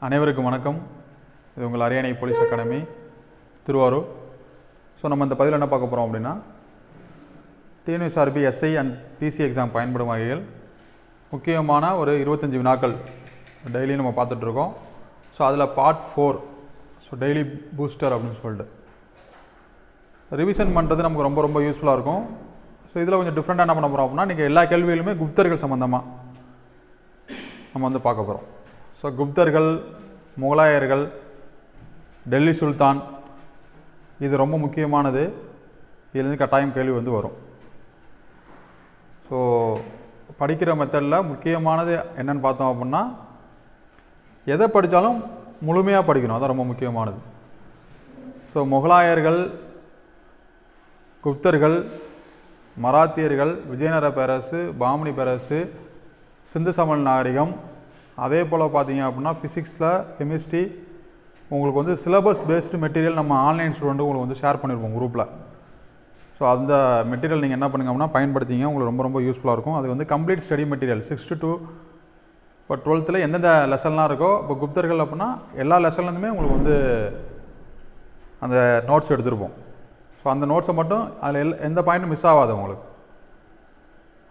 அனைவருக்கும் வணக்கம். இது உங்கள் அரியணை போலீஸ் அகாடமி திருவாரூர். ஸோ நம்ம இந்த பதிவில் என்ன பார்க்க போகிறோம் அப்படின்னா, TNSRB SI and PC exam பயன்படும் வகையில் முக்கியமான ஒரு 25 வினாக்கள் டெய்லி நம்ம பார்த்துட்ருக்கோம். ஸோ அதில் பார்ட் 4, ஸோ டெய்லி பூஸ்டர் அப்படின்னு சொல்லிட்டு ரிவிஷன் பண்ணுறது நமக்கு ரொம்ப ரொம்ப யூஸ்ஃபுல்லாக இருக்கும். ஸோ இதில் கொஞ்சம் டிஃப்ரெண்ட்டாக என்ன பண்ண போகிறோம் அப்படின்னா, இன்றைக்கி எல்லா கேள்விகளுமே குப்தர்கள் சம்மந்தமாக நம்ம வந்து பார்க்க போகிறோம். ஸோ குப்தர்கள், முகலாயர்கள், டெல்லி சுல்தான், இது ரொம்ப முக்கியமானது. இதுலேருந்து கட்டாயம் கேள்வி வந்து வரும். ஸோ படிக்கிற மெத்தடில் முக்கியமானது என்னென்னு பார்த்தோம் அப்படின்னா, எதை படித்தாலும் முழுமையாக படிக்கணும், அதான் ரொம்ப முக்கியமானது. ஸோ முகலாயர்கள், குப்தர்கள், மராத்தியர்கள், விஜயநகர பேரரசு, பாமனி பேரரசு, சிந்து சமவெளி நாகரிகம், அதே போல் பார்த்தீங்க அப்படின்னா ஃபிசிக்ஸில், கெமிஸ்ட்ரி, உங்களுக்கு வந்து சிலபஸ் பேஸ்டு மெட்டீரியல் நம்ம ஆன்லைன் ஸ்டூடெண்ட்டு உங்களுக்கு வந்து ஷேர் பண்ணியிருப்போம் குரூப்பில். ஸோ அந்த மெட்டீரியல் நீங்கள் என்ன பண்ணுங்க அப்படின்னா பயன்படுத்திங்க, உங்களுக்கு ரொம்ப ரொம்ப யூஸ்ஃபுல்லாக இருக்கும். அது வந்து complete study material 6th to இப்போ 12th எந்தெந்த லெசன்லாம் இருக்கோ, இப்போ குப்தர்கள் அப்படின்னா எல்லா லெசன்லேருந்துமே உங்களுக்கு வந்து அந்த நோட்ஸ் எடுத்துருப்போம். ஸோ அந்த நோட்ஸை மட்டும் அதில் எந்த பாயிண்ட்டும் மிஸ் ஆகாது உங்களுக்கு.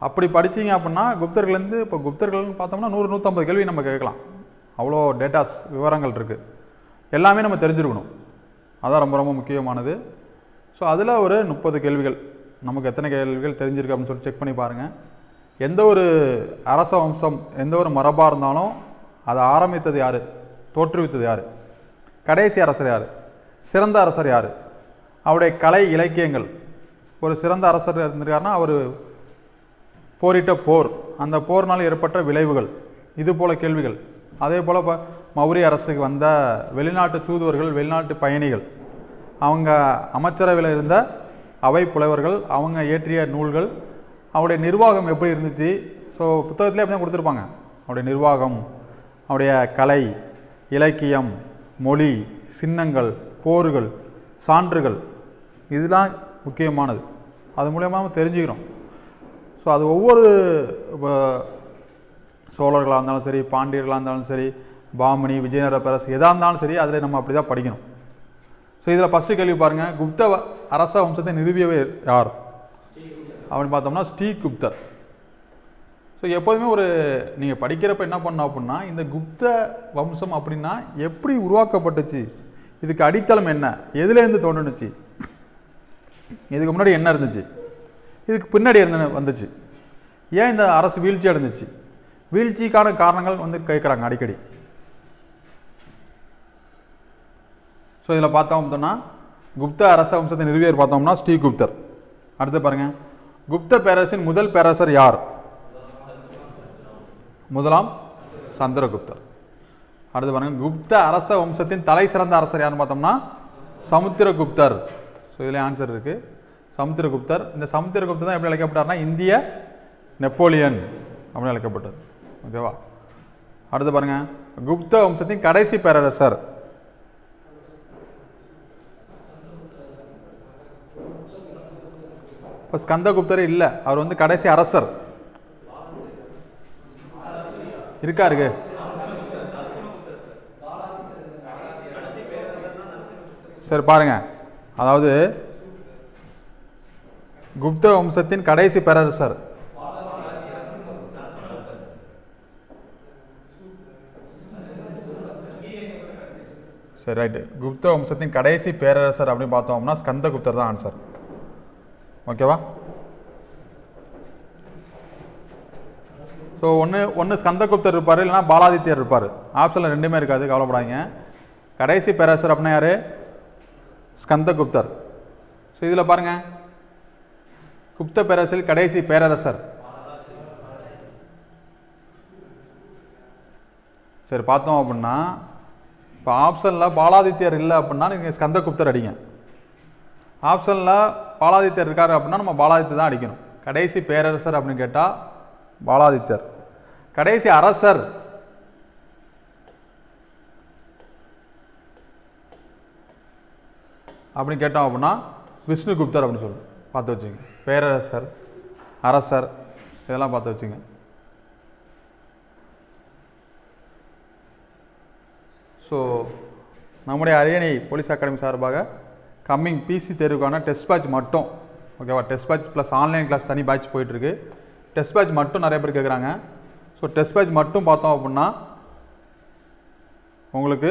அப்படி படித்தீங்க அப்படின்னா குப்தர்கள்லேருந்து, இப்போ குப்தர்கள்னு பார்த்தோம்னா 100-150 கேள்வி நம்ம கேட்கலாம். அவ்வளோ டேட்டாஸ், விவரங்கள் இருக்குது. எல்லாமே நம்ம தெரிஞ்சிருக்கணும், அதான் ரொம்ப ரொம்ப முக்கியமானது. ஸோ அதில் ஒரு 30 கேள்விகள், நமக்கு எத்தனை கேள்விகள் தெரிஞ்சிருக்கு அப்படின்னு சொல்லி செக் பண்ணி பாருங்கள். எந்த ஒரு அரச வம்சம், எந்த ஒரு மரபாக இருந்தாலும் அதை ஆரம்பித்தது யார், தோற்றுவித்தது யார், கடைசி அரசர் யார், சிறந்த அரசர் யார், அவருடைய கலை இலக்கியங்கள், ஒரு சிறந்த அரசர் இருந்திருக்காருன்னா அவர் போரிட்ட போர், அந்த போர்னால் ஏற்பட்ட விளைவுகள், இது போல் கேள்விகள். அதே போல் இப்போ மௌரிய அரசுக்கு வந்த வெளிநாட்டு தூதுவர்கள், வெளிநாட்டு பயணிகள், அவங்க அமைச்சரவையில் இருந்த அவை புலவர்கள், அவங்க இயற்றிய நூல்கள், அவருடைய நிர்வாகம் எப்படி இருந்துச்சு. ஸோ புத்தகத்திலே அப்படி தான் கொடுத்துருப்பாங்க. அவருடைய நிர்வாகம், அவருடைய கலை, இலக்கியம், மொழி, சின்னங்கள், போர்கள், சான்றுகள், இதெல்லாம் முக்கியமானது. அது மூலயமா நம்ம தெரிஞ்சுக்கிறோம். ஸோ அது ஒவ்வொரு இப்போ சோழர்களாக இருந்தாலும் சரி, பாண்டியர்களாக இருந்தாலும் சரி, பாமனி, விஜயநகர பேரரசு எதாக இருந்தாலும் சரி, அதில் நம்ம அப்படி தான் படிக்கணும். ஸோ இதில் ஃபஸ்ட்டு கேள்வி பாருங்கள், குப்த அரச வம்சத்தை நிறுவியவர் யார் அப்படின்னு பார்த்தோம்னா ஸ்ரீகுப்தர். ஸோ எப்போதுமே ஒரு நீங்கள் படிக்கிறப்ப என்ன பண்ணணும் அப்படின்னா, இந்த குப்த வம்சம் அப்படின்னா எப்படி உருவாக்கப்பட்டுச்சு, இதுக்கு அடித்தளம் என்ன, எதுலேருந்து தோன்றுனுச்சு, இதுக்கு முன்னாடி என்ன இருந்துச்சு, இதுக்கு பின்னாடி வந்துச்சு, ஏன் இந்த அரசு வீழ்ச்சி அடைஞ்சிச்சு, வீழ்ச்சிக்கான காரணங்கள் வந்து கேட்குறாங்க அடிக்கடி. ஸோ இதில் பார்த்தோம்னா குப்த அரச வம்சத்தை நிறுவியர் பார்த்தோம்னா ஸ்ரீகுப்தர். அடுத்து பாருங்கள், குப்த பேரரசின் முதல் பேரரசர் யார்? முதலாம் சந்திரகுப்தர். அடுத்து பாருங்கள், குப்த அரச வம்சத்தின் தலை சிறந்த அரசர் யாருன்னு பார்த்தோம்னா சமுத்திரகுப்தர். ஸோ இதில் ஆன்சர் இருக்குது, சமுத்திரகுப்தர். இந்த சமுத்திரகுப்தர் தான் எப்படி அழைக்கப்பட்டார்னா இந்திய நெப்போலியன் அப்படின்னு அழைக்கப்பட்டார். ஓகேவா? அடுத்து பாருங்க, குப்த வம்சத்தின் கடைசி பேரரசர் இப்போ ஸ்கந்தகுப்தர் இல்லை, அவர் வந்து கடைசி அரசர் இருக்காரு. சரி பாருங்க, அதாவது குப்த வம்சத்தின் கடைசி பேரரசர் சரி ரைட்டு, குப்த வம்சத்தின் கடைசி பேரரசர் அப்படின்னு பார்த்தோம்னா ஸ்கந்தகுப்தர் தான் ஆன்சர். ஓகேவா? ஸோ ஒன்று ஸ்கந்தகுப்தர் இருப்பார், இல்லைனா பாலாதித்யர் இருப்பார். ஆப்ஷனில் ரெண்டுமே இருக்காது, கவலைப்படாதீங்க. கடைசி பேரரசர் அப்படின்னா யார்? ஸ்கந்தகுப்தர். ஸோ இதில் பாருங்கள், குப்த பேரரசில் கடைசி பேரரசர். சரி பார்த்தோம் அப்படின்னா, இப்போ ஆப்ஷனில் பாலாதித்யர் இல்லை அப்படின்னா நீங்கள் ஸ்கந்தகுப்தர் அடிங்க. ஆப்ஷனில் பாலாதித்யர் இருக்கார் அப்படின்னா நம்ம பாலாதித்யர் தான் அடிக்கணும். கடைசி பேரரசர் அப்படின்னு கேட்டால் பாலாதித்யர். கடைசி அரசர் அப்படின்னு கேட்டோம் அப்படின்னா விஷ்ணுகுப்தர் அப்படின்னு சொல்லுவோம். பார்த்து வச்சுங்க, பேரரசர், அரசர், இதெல்லாம் பார்த்து வச்சுங்க. ஸோ நம்முடைய அரியணை போலீஸ் அகாடமி சார்பாக கம்மிங் பிசி தேர்வுக்கான டெஸ்ட் பேட்ச் மட்டும், ஓகேவா, test batch plus online class தனி பேட்ச் போயிட்டுருக்கு. டெஸ்ட் பேட்ச் மட்டும் நிறைய பேர் கேட்குறாங்க. ஸோ டெஸ்ட் பேட்ச் மட்டும் பார்த்தோம் அப்படின்னா உங்களுக்கு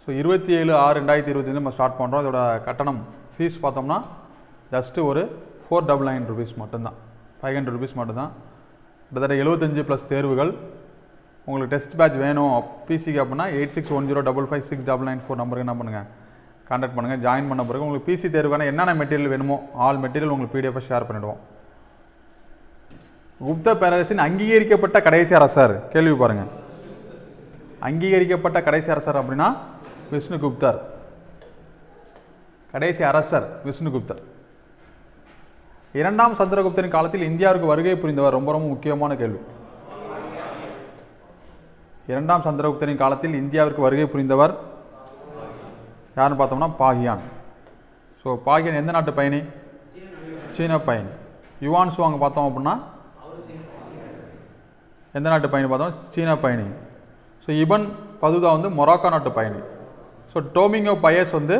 ஸோ 27/6/2025 நம்ம ஸ்டார்ட் பண்ணுறோம். இதோட கட்டணம் ஃபீஸ் பார்த்தோம்னா ஜஸ்ட்டு ஒரு 499 rupees மட்டும்தான், 500 rupees மட்டும்தான். கிட்டத்தட்ட 75 ப்ளஸ் தேர்வுகள். உங்களுக்கு டெஸ்ட் பேட்ச் வேணும் பிசிக்கு அப்படின்னா 8610555699 நம்பருக்கு என்ன பண்ணுங்கள், கான்டாக்ட் பண்ணுங்கள். ஜாயின் பண்ண பிறகு உங்களுக்கு பிசி தேர்வுக்கான என்னென்ன மெட்டீரியல் வேணுமோ ஆல் மெட்டீரியல் உங்களுக்கு பிடிஎஃப் ஷேர் பண்ணிவிடுவோம். குப்த பேரரசின் அங்கீகரிக்கப்பட்ட கடைசி அரசர் கேள்வி பாருங்கள். அங்கீகரிக்கப்பட்ட கடைசி அரசர் அப்படின்னா விஷ்ணுகுப்தர். கடைசி அரசர் விஷ்ணுகுப்தர். இரண்டாம் சந்திரகுப்தரின் காலத்தில் இந்தியாவிற்கு வருகை புரிந்தவர். ரொம்ப ரொம்ப முக்கியமான கேள்வி. இரண்டாம் சந்திரகுப்தரின் காலத்தில் இந்தியாவிற்கு வருகை புரிந்தவர் யாருன்னு பார்த்தோம்னா பாகியான். ஸோ பாகியான் எந்த நாட்டு பயணி? சீன பயணி. யுவான் சுவாங் பார்த்தோம் அப்படின்னா எந்த நாட்டு பயணி பார்த்தோம்? சீன பயணி. ஸோ இபன் பதுதா வந்து மொராக்கோ நாட்டு பயணி. ஸோ டோமிங்கோ பயஸ் வந்து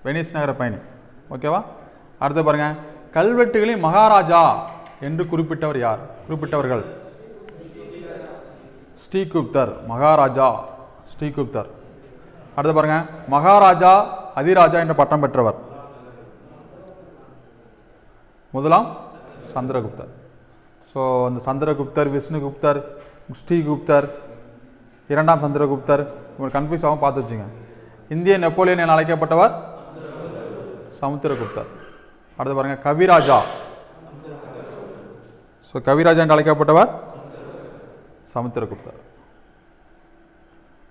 வெனிஸ் நகர பயணி. ஓகேவா? அடுத்து பாருங்க, கல்வெட்டுகளின் மகாராஜா என்று குறிப்பிட்டவர் யார்? குறிப்பிட்டவர்கள் ஸ்ரீகுப்தர். மகாராஜா ஸ்ரீகுப்தர். அடுத்து பாருங்க, மகாராஜா அதிராஜா என்ற பட்டம் பெற்றவர் முதலாம் சந்திரகுப்தர். ஸோ அந்த சந்திரகுப்தர், விஷ்ணுகுப்தர், ஸ்ரீகுப்தர், இரண்டாம் சந்திரகுப்தர் உங்களுக்கு கன்ஃபியூஸ் ஆகும், பார்த்து வச்சுங்க. இந்திய நெப்போலியன் என அழைக்கப்பட்டவர் சமுத்திரகுப்தர். அடுத்து பாருங்க, கவிராஜா. ஸோ கவிராஜா என்று அழைக்கப்பட்டவர் சமுத்திரகுப்தர்.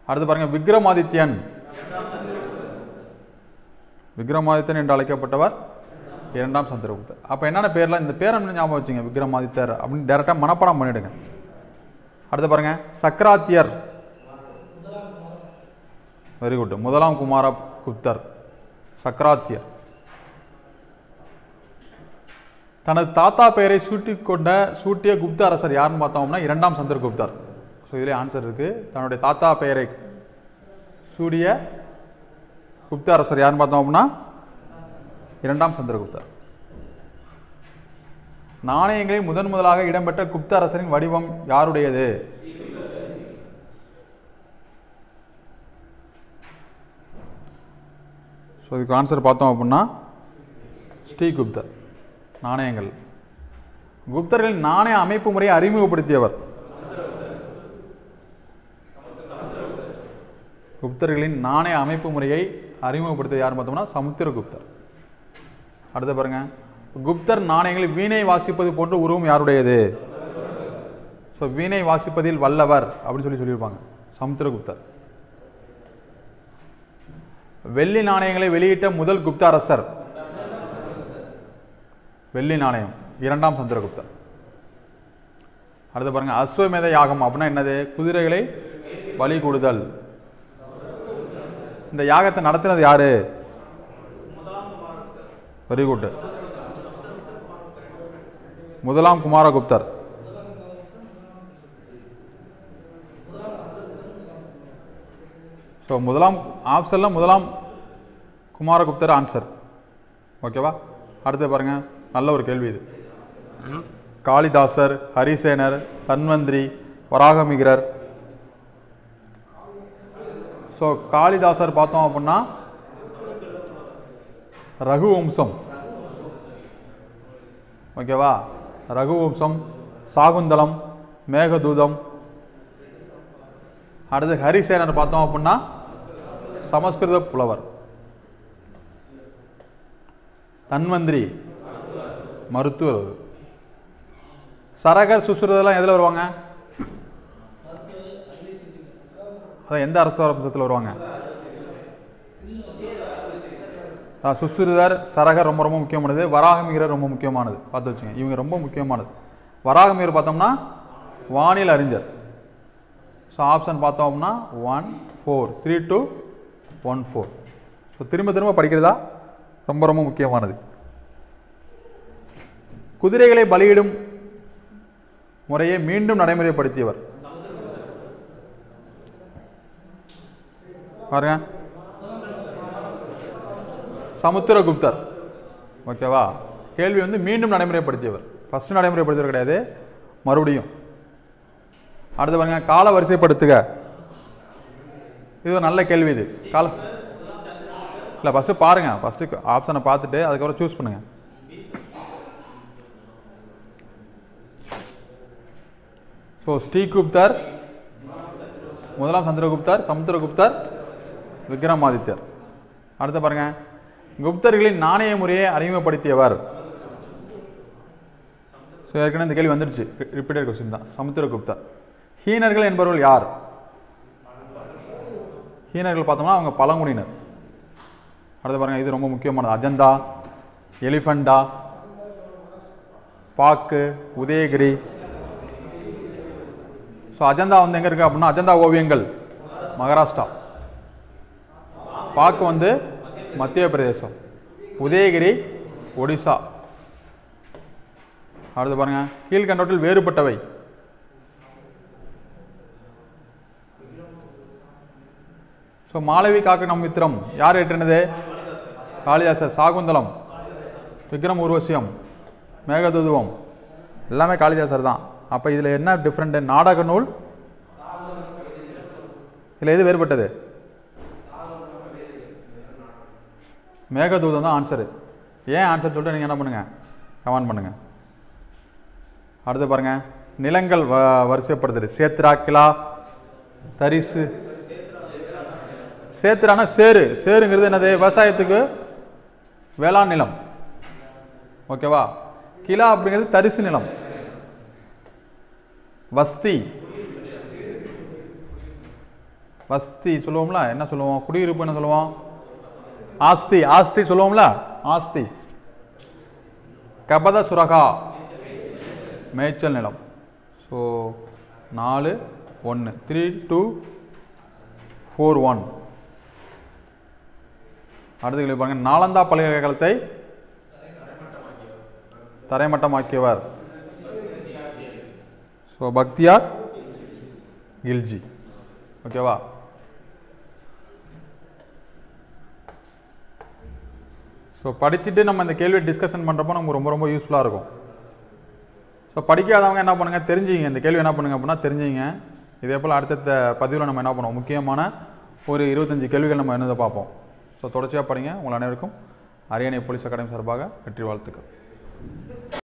அடுத்து பாருங்க, விக்ரமாதித்யன். விக்ரமாதித்யன் என்று அழைக்கப்பட்டவர் இரண்டாம் சந்திரகுப்தர். அப்போ என்னென்ன பேர்லாம், இந்த பேரை ஞாபகம் வச்சுங்க, விக்ரமாதித்தர் அப்படின்னு டேரெக்டாக மனப்பாடம் பண்ணிவிடுங்க. அடுத்து பாருங்க, சக்கராத்தியர். Very good. முதலாம் குமாரகுப்தர் சக்கராத்தியர். தனது தாத்தா பெயரை சூட்டிய குப்த அரசர் யாருன்னு பார்த்தோம்னா இரண்டாம் சந்திரகுப்தர். ஸோ இதிலே ஆன்சர் இருக்குது. தன்னுடைய தாத்தா பெயரை சூடிய குப்த அரசர் யாருன்னு பார்த்தோம் அப்படின்னா இரண்டாம் சந்திரகுப்தர். நாணயங்களில் முதலாக இடம்பெற்ற குப்த அரசரின் வடிவம் யாருடையது? ஸோ இதுக்கு ஆன்சர் பார்த்தோம் அப்படின்னா ஸ்ரீகுப்தர். நாணயங்கள். குப்தர்களின் நாணய அமைப்பு முறையை அறிமுகப்படுத்தியவர்? குப்தர்களின் நாணய அமைப்பு முறையை அறிமுகப்படுத்திய யார் பார்த்தோம்னா சமுத்திரகுப்தர். அடுத்து பாருங்க, குப்தர் நாணயங்களில் வீணை வாசிப்பது போன்ற உருவம் யாருடையது? ஸோ வீணை வாசிப்பதில் வல்லவர் அப்படின்னு சொல்லியிருப்பாங்க சமுத்திரகுப்தர். வெள்ளி நாணயங்களை வெளியிட்ட முதல் குப்த அரசர்? வெள்ளி நாணயம் இரண்டாம் சந்திரகுப்தர். அடுத்து பாருங்க, அஸ்வமேத யாகம் அப்படின்னா என்னது? குதிரைகளை பலி கொடுதல். இந்த யாகத்தை நடத்தினது யாரு? Very good. முதலாம் குமாரகுப்தர். ஸோ முதலாம் ஆப்ஷன்ல முதலாம் குமாரகுப்தர் ஆன்சர். ஓகேவா? அடுத்து பாருங்க, நல்ல ஒரு கேள்வி இது. காளிதாசர், ஹரிசேனர், தன்வந்திரி, வராகமிகிரர். ஸோ காளிதாசர் பார்த்தோம் அப்படின்னா ரகுவம்சம். ஓகேவா? ரகுவம்சம், சாகுந்தலம், மேகதூதம். அடுத்து ஹரிசேனர் பார்த்தோம் அப்படின்னா சமஸ்கிருத புலவர். தன்வந்திரி மருத்துவர். சரகர், சுசுருதெல்லாம் எதில் வருவாங்க? அதான் எந்த அரச வம்சத்தில் வருவாங்க? சுசுருதர், சரகர் ரொம்ப ரொம்ப முக்கியமானது. வராகமிகிரர் ரொம்ப முக்கியமானது, பார்த்து வச்சுங்க. இவங்க ரொம்ப முக்கியமானது. வராகமிகிரர் பார்த்தோம்னா வானில் அறிஞர். ஸோ ஆப்ஷன் பார்த்தோம்னா 1 4 3 2 1 4. ஸோ திரும்ப திரும்ப படிக்கிறதா ரொம்ப ரொம்ப முக்கியமானது. குதிரைகளை பலியிடும் முறையை மீண்டும் நடைமுறைப்படுத்தியவர். பாருங்க, சமுத்திரகுப்தர். ஓகேவா? கேள்வி வந்து மீண்டும் நடைமுறைப்படுத்தியவர். ஃபர்ஸ்ட் நடைமுறைப்படுத்தியவர் கிடையாது, மறுபடியும். அடுத்து பாருங்க, கால வரிசைப்படுத்துக. இது ஒரு நல்ல கேள்வி. இது கால இல்லை, ஃபஸ்ட்டு பாருங்க, ஃபஸ்ட்டு ஆப்ஷனை பார்த்துட்டு அதுக்கப்புறம் சூஸ் பண்ணுங்க. ஸோ ஸ்ரீகுப்தர், முதலாம் சந்திரகுப்தர், சமுத்திரகுப்தர், விக்ரமாதித்யர். அடுத்து பாருங்க, குப்தர்களின் நாணய முறையை அறிமுகப்படுத்தியவர். ஸோ ஏற்கனவே இந்த கேள்வி வந்துடுச்சு, ரிப்பீட்டட் கொஸ்டின் தான். சமுத்திரகுப்தர். ஹீனர்கள் என்பவர்கள் யார்? ஹீனர்கள் பார்த்தோம்னா அவங்க பழங்குடியினர். அடுத்து பாருங்க, இது ரொம்ப முக்கியமானது. அஜந்தா, எலிஃபண்டா, பாக்கு, உதயகிரி. ஸோ அஜந்தா வந்து எங்கே இருக்குது அப்படின்னா, அஜந்தா ஓவியங்கள் மகாராஷ்டிரா, பாக்கு வந்து மத்திய பிரதேசம், உதயகிரி ஒடிசா. அடுத்து பாருங்க, கீழ்கண்டவற்றில் வேறுபட்டவை. ஸோ மாளவி காக்கணம் மித்திரம் யார் ஏற்றினது? காளிதாசர். சாகுந்தலம், விக்ரம் ஊர்வசியம், மேகதூதுவம் எல்லாமே காளிதாசர் தான். அப்போ இதில் என்ன டிஃப்ரெண்ட்? நாடக நூல். இதில் எது வேறுபட்டது? மேகதூதம் தான் ஆன்சரு. ஏன் ஆன்சர் சொல்லிட்டு நீங்கள் என்ன பண்ணுங்கள், கமெண்ட் பண்ணுங்கள். அடுத்து பாருங்கள், நிலங்கள் வரிசைப்படுத்துது. சேத்ரா, கிலா, தரிசு. சேத்ரானா சேரு. சேருங்கிறது என்னது? விவசாயத்துக்கு வேளாண் நிலம். ஓகேவா? கிலா அப்படிங்கிறது தரிசு நிலம். வஸ்தி, வஸ்தி சொல்லுவோம்ல, என்ன சொல்லுவோம்? குடியிருப்பு என்ன சொல்லுவோம்? ஆஸ்தி. ஆஸ்தி சொல்லுவோம்ல, ஆஸ்தி. கபத சுரகா, மேய்ச்சல் நிலம். ஸோ 4, 1, 3, 2, 4, 1. அடுத்து கேள்வி பாருங்க, நாலந்தா பல்கலைக்கழகத்தை தரைமட்டமாக்கியவர். ஸோ பக்தியார் கில்ஜி. ஓகேவா? ஸோ படிச்சுட்டு நம்ம இந்த கேள்வியை டிஸ்கஷன் பண்ணுறப்போ நமக்கு ரொம்ப ரொம்ப யூஸ்ஃபுல்லாக இருக்கும். ஸோ படிக்காதவங்க என்ன பண்ணுங்கள், தெரிஞ்சுங்க. இந்த கேள்வி என்ன பண்ணுங்க அப்படின்னா தெரிஞ்சுங்க. இதே போல் அடுத்த பதிவில் நம்ம என்ன பண்ணுவோம், முக்கியமான ஒரு 25 கேள்விகள் நம்ம என்னதை பார்ப்போம். ஸோ தொடர்ச்சியாக படிங்க. உங்கள் அனைவருக்கும் அரியணை போலீஸ் அகாடமி சார்பாக வெற்றி வாழ்த்துக்கள்.